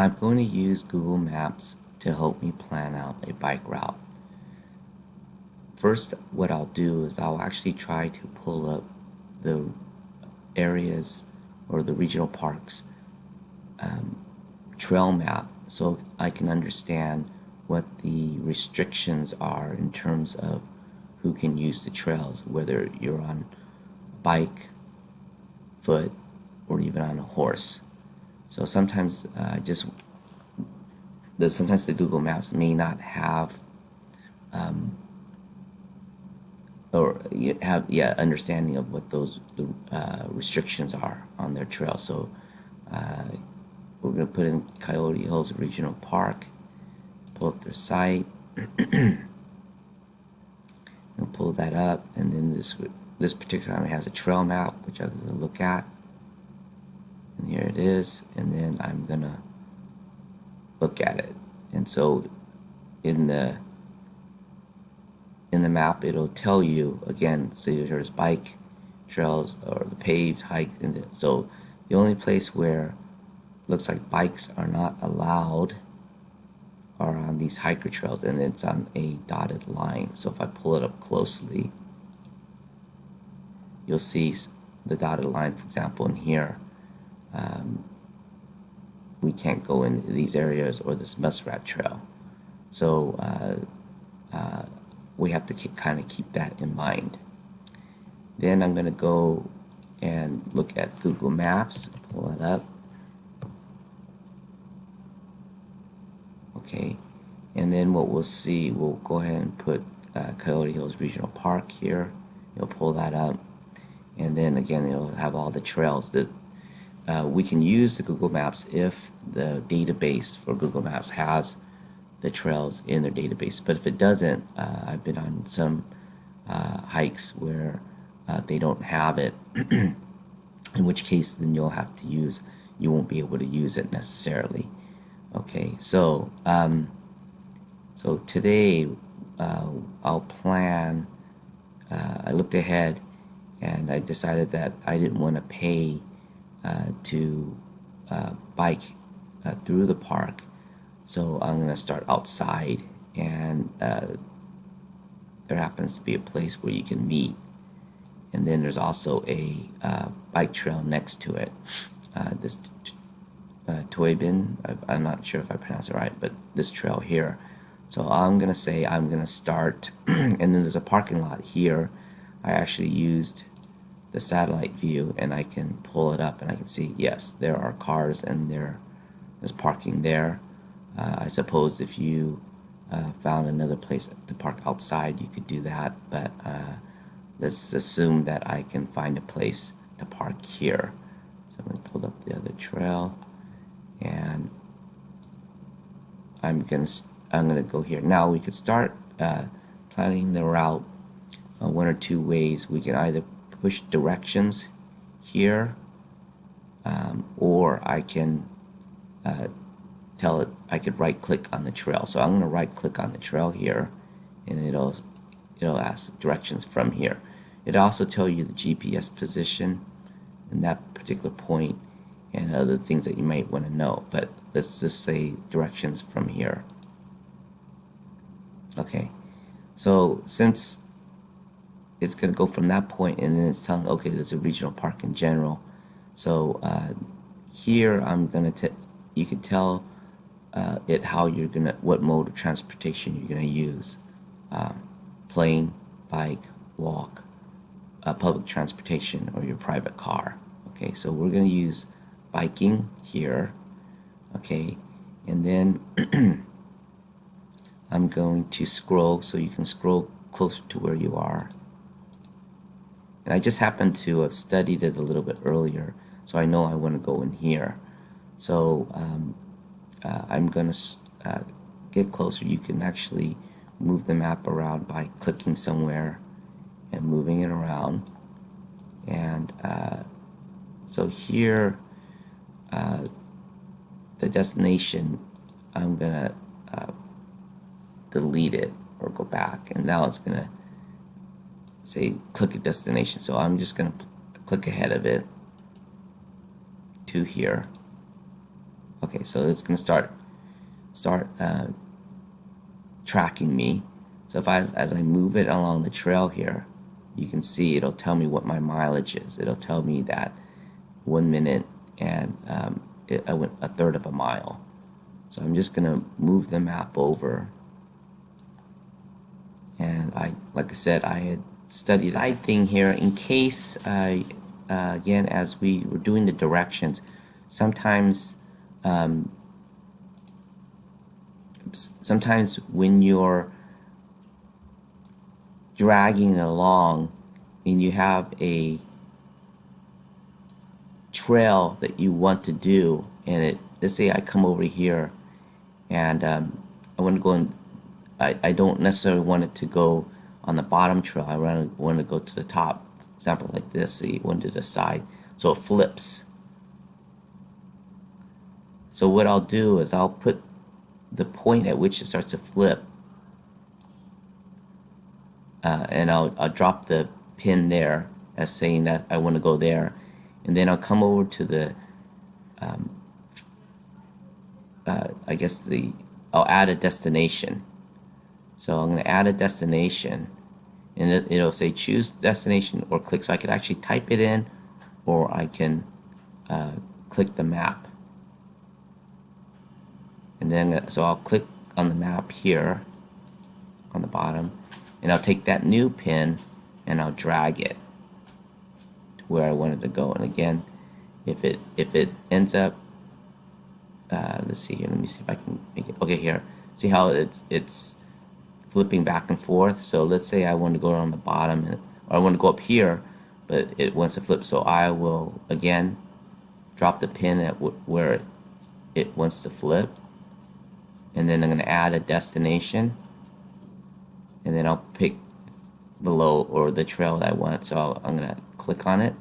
I'm going to use Google Maps to help me plan out a bike route. First, what I'll do is I'll actually try to pull up the areas or the regional parks trail map so I can understand what the restrictions are in terms of who can use the trails, whether you're on bike, foot, or even on a horse. So sometimes sometimes the Google Maps may not have or you have understanding of what those restrictions are on their trail. So we're going to put in Coyote Hills Regional Park, pull up their site, and pull that up, and then this particular time it has a trail map which I'm going to look at, and here it is, and then I'm going to look at it. And so in the map it'll tell you again, so there's bike trails or the paved hike, and so the only place where looks like bikes are not allowed are on these hiker trails, and it's on a dotted line. So if I pull it up closely, you'll see the dotted line. For example, in here we can't go in these areas or this muskrat trail, so we have to kind of keep that in mind. Then I'm going to go and look at Google Maps, pull it up. Okay, and then what we'll see, we'll go ahead and put Coyote Hills Regional Park here. You'll pull that up, and then again it'll have all the trails that we can use the Google Maps if the database for Google Maps has the trails in their database. But if it doesn't, I've been on some hikes where they don't have it, in which case then you won't be able to use it necessarily. Okay, so so today I'll plan. I looked ahead and I decided that I didn't want to pay to bike through the park, so I'm going to start outside, and there happens to be a place where you can meet, and then there's also a bike trail next to it. This Toibin, I'm not sure if I pronounced it right, but this trail here. So I'm going to say I'm going to start, and then there's a parking lot here. I actually used the satellite view, and I can pull it up, and I can see, yes, there are cars, and there's parking there. I suppose if you found another place to park outside, you could do that, but let's assume that I can find a place to park here. So I'm going to pull up the other trail, and I'm gonna go here. Now we could start planning the route one or two ways. We can either push directions here, or I can tell it I could right click on the trail. So I'm gonna right click on the trail here, and it'll ask directions from here. It'll also tell you the GPS position in that particular point and other things that you might want to know, but let's just say directions from here. Okay, so since it's going to go from that point, and then it's telling, okay, there's a regional park in general. So here I'm going to you can tell it how you're gonna, what mode of transportation you're gonna use: plane, bike, walk, public transportation, or your private car. Okay, so we're gonna use biking here. Okay, and then I'm going to scroll, so you can scroll closer to where you are. And I just happened to have studied it a little bit earlier, so I know I want to go in here. So I'm going to get closer. You can actually move the map around by clicking somewhere and moving it around. And so here, the destination, I'm going to delete it or go back, and now it's going to say click a destination. So I'm just going to click ahead of it to here, Okay, so it's gonna start tracking me. So if as I move it along the trail here, you can see it'll tell me what my mileage is. It'll tell me that 1 minute and I went a third of a mile. So I'm just gonna move the map over, and like I said, I had studied side thing here in case again, as we were doing the directions, sometimes sometimes when you're dragging it along and you have a trail that you want to do, and let's say I come over here and I want to go in, I don't necessarily want it to go on the bottom trail. I want to go to the top. For example, like this, so you want to the side, so it flips. So what I'll do is I'll put the point at which it starts to flip, and I'll drop the pin there as saying that I want to go there, and then I'll come over to the I guess I'll add a destination. So I'm going to add a destination, and it'll say choose destination or click. So I could actually type it in, or I can click the map. And then, so I'll click on the map here on the bottom, and I'll take that new pin and I'll drag it to where I wanted to go. And again, if it ends up, let's see here. Let me see if I can make it. Okay, here. See how it's flipping back and forth. So let's say I want to go on the bottom, or I want to go up here, but it wants to flip. So I will again drop the pin at where it wants to flip, and then I'm going to add a destination, and then I'll pick below or the trail that I want. So I'm going to click on it,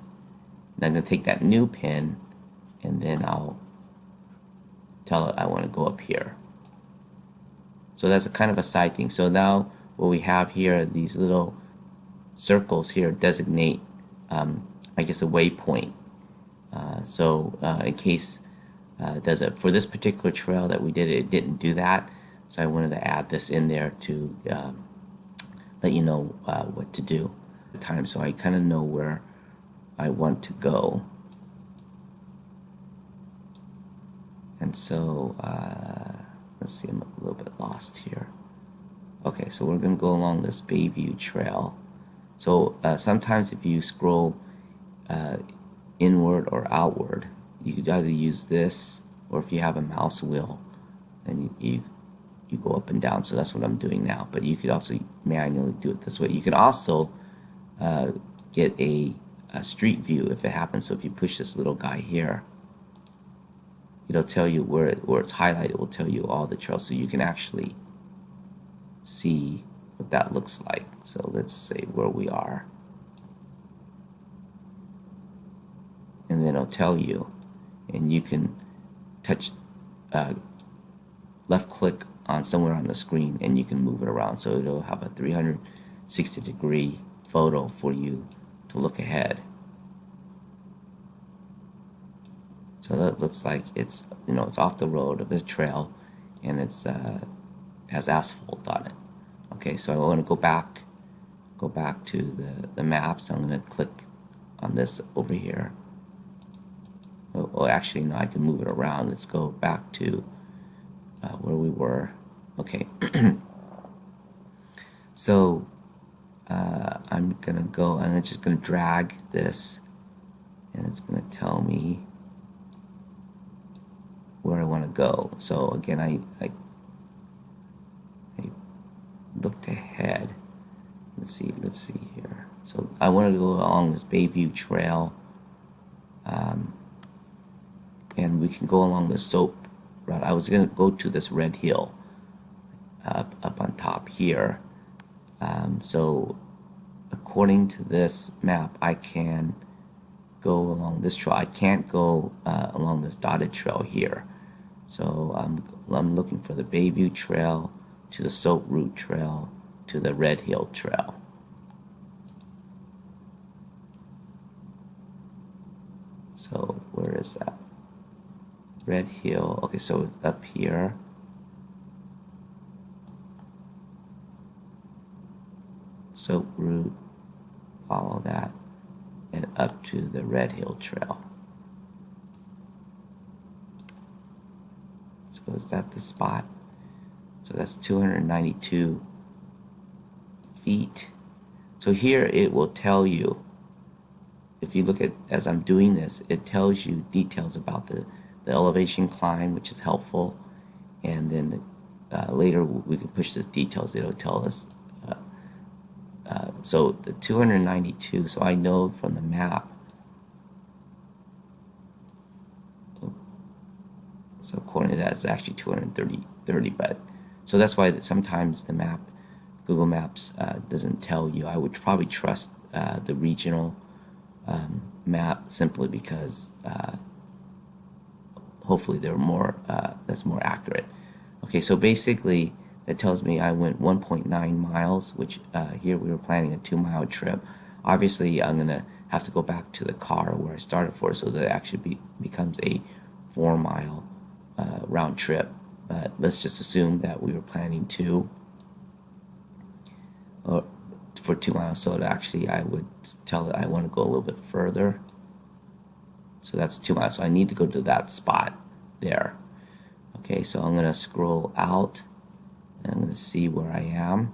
and I'm going to take that new pin, and then I'll tell it I want to go up here. So that's a kind of a side thing. So now what we have here, these little circles here designate, I guess, a waypoint. So in case does it for this particular trail that we did, it didn't do that. So I wanted to add this in there to let you know what to do at the time. So I kind of know where I want to go. And so let's see, I'm a little bit lost here. Okay, so we're going to go along this Bayview Trail. So sometimes if you scroll inward or outward, you could either use this, or if you have a mouse wheel, and you go up and down. So that's what I'm doing now. But you could also manually do it this way. You can also get a street view if it happens. So if you push this little guy here, it'll tell you where it's highlighted. It will tell you all the trails, so you can actually see what that looks like. So let's say where we are, and then it'll tell you, and you can touch left click on somewhere on the screen, and you can move it around. So it'll have a 360-degree photo for you to look ahead. So that looks like it's, it's off the road of the trail, and it's has asphalt on it. Okay, so I want to go back to the map. So I'm going to click on this over here. Oh, actually, no, I can move it around. Let's go back to where we were. Okay. So I'm just gonna drag this, and it's gonna tell me where I want to go. So again, I looked ahead. Let's see here. So I want to go along this Bayview Trail, and we can go along the Soap route. I was going to go to this Red Hill up on top here. So according to this map, I can go along this trail. I can't go along this dotted trail here. So I'm looking for the Bayview Trail, to the Soap Root Trail, to the Red Hill Trail. So where is that? Red Hill. Okay, so it's up here. Soap Route, follow that, and up to the Red Hill Trail. So is that the spot? So that's 292 feet. So here it will tell you, if you look at, as I'm doing this, it tells you details about the elevation climb, which is helpful. And then later we can push the details. It'll tell us. So the 292, so I know from the map. So according to that, it's actually 230, but so that's why sometimes the map, Google Maps doesn't tell you. I would probably trust the regional map simply because hopefully they're more that's more accurate. Okay, so basically that tells me I went 1.9 miles, which here we were planning a 2-mile trip. Obviously, I'm gonna have to go back to the car where I started for, so that it actually becomes a 4-mile round trip. But let's just assume that we were planning for 2 miles. So actually, I would tell it I want to go a little bit further. So that's 2 miles. So I need to go to that spot there. Okay, so I'm gonna scroll out and I'm gonna see where I am.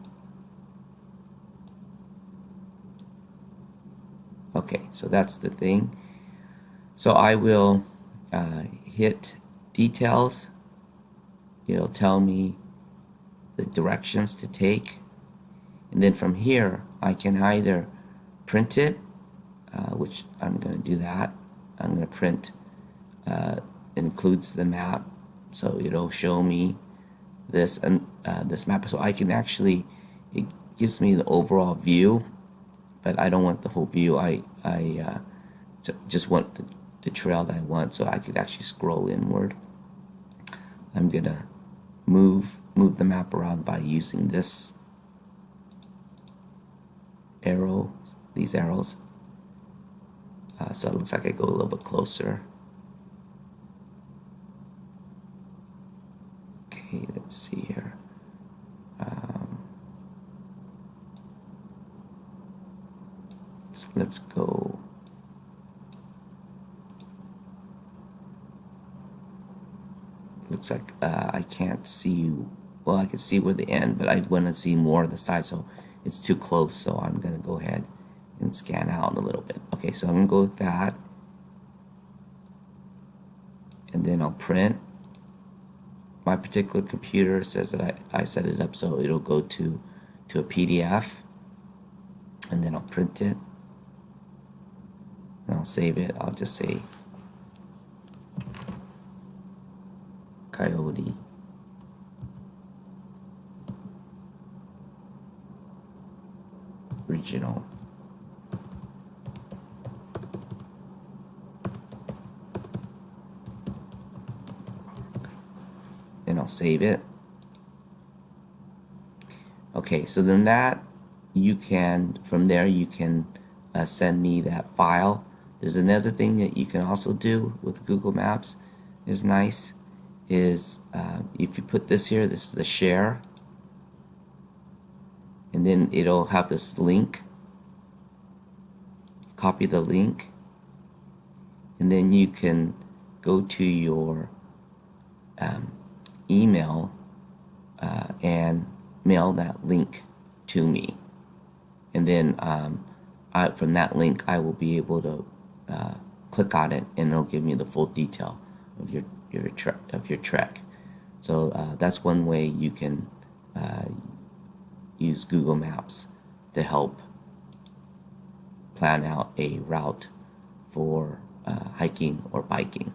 Okay, so that's the thing. So I will hit details. It'll tell me the directions to take, and then from here I can either print it, which I'm going to do that. I'm going to print, includes the map, so it'll show me this and this map. So I can actually, it gives me the overall view, but I don't want the whole view. I just want the trail that I want, so I could actually scroll inward. I'm gonna move the map around by using this arrow, these arrows. So it looks like I go a little bit closer. Okay, let's see here. Let's go. Looks like I can't see. Well, I can see where the end, but I want to see more of the side, so it's too close. So I'm gonna go ahead and scan out a little bit. Okay, so I'm gonna go with that, and then I'll print. My particular computer says that I set it up so it'll go to a PDF, and then I'll print it, and I'll save it. I'll just say Coyote Regional. Then I'll save it. Okay, so then that you can, from there you can send me that file. There's another thing that you can also do with Google Maps is nice, is if you put this here, this is the share, and then it'll have this link. Copy the link, and then you can go to your email and mail that link to me, and then from that link I will be able to click on it, and it'll give me the full detail of your trek. So that's one way you can use Google Maps to help plan out a route for hiking or biking.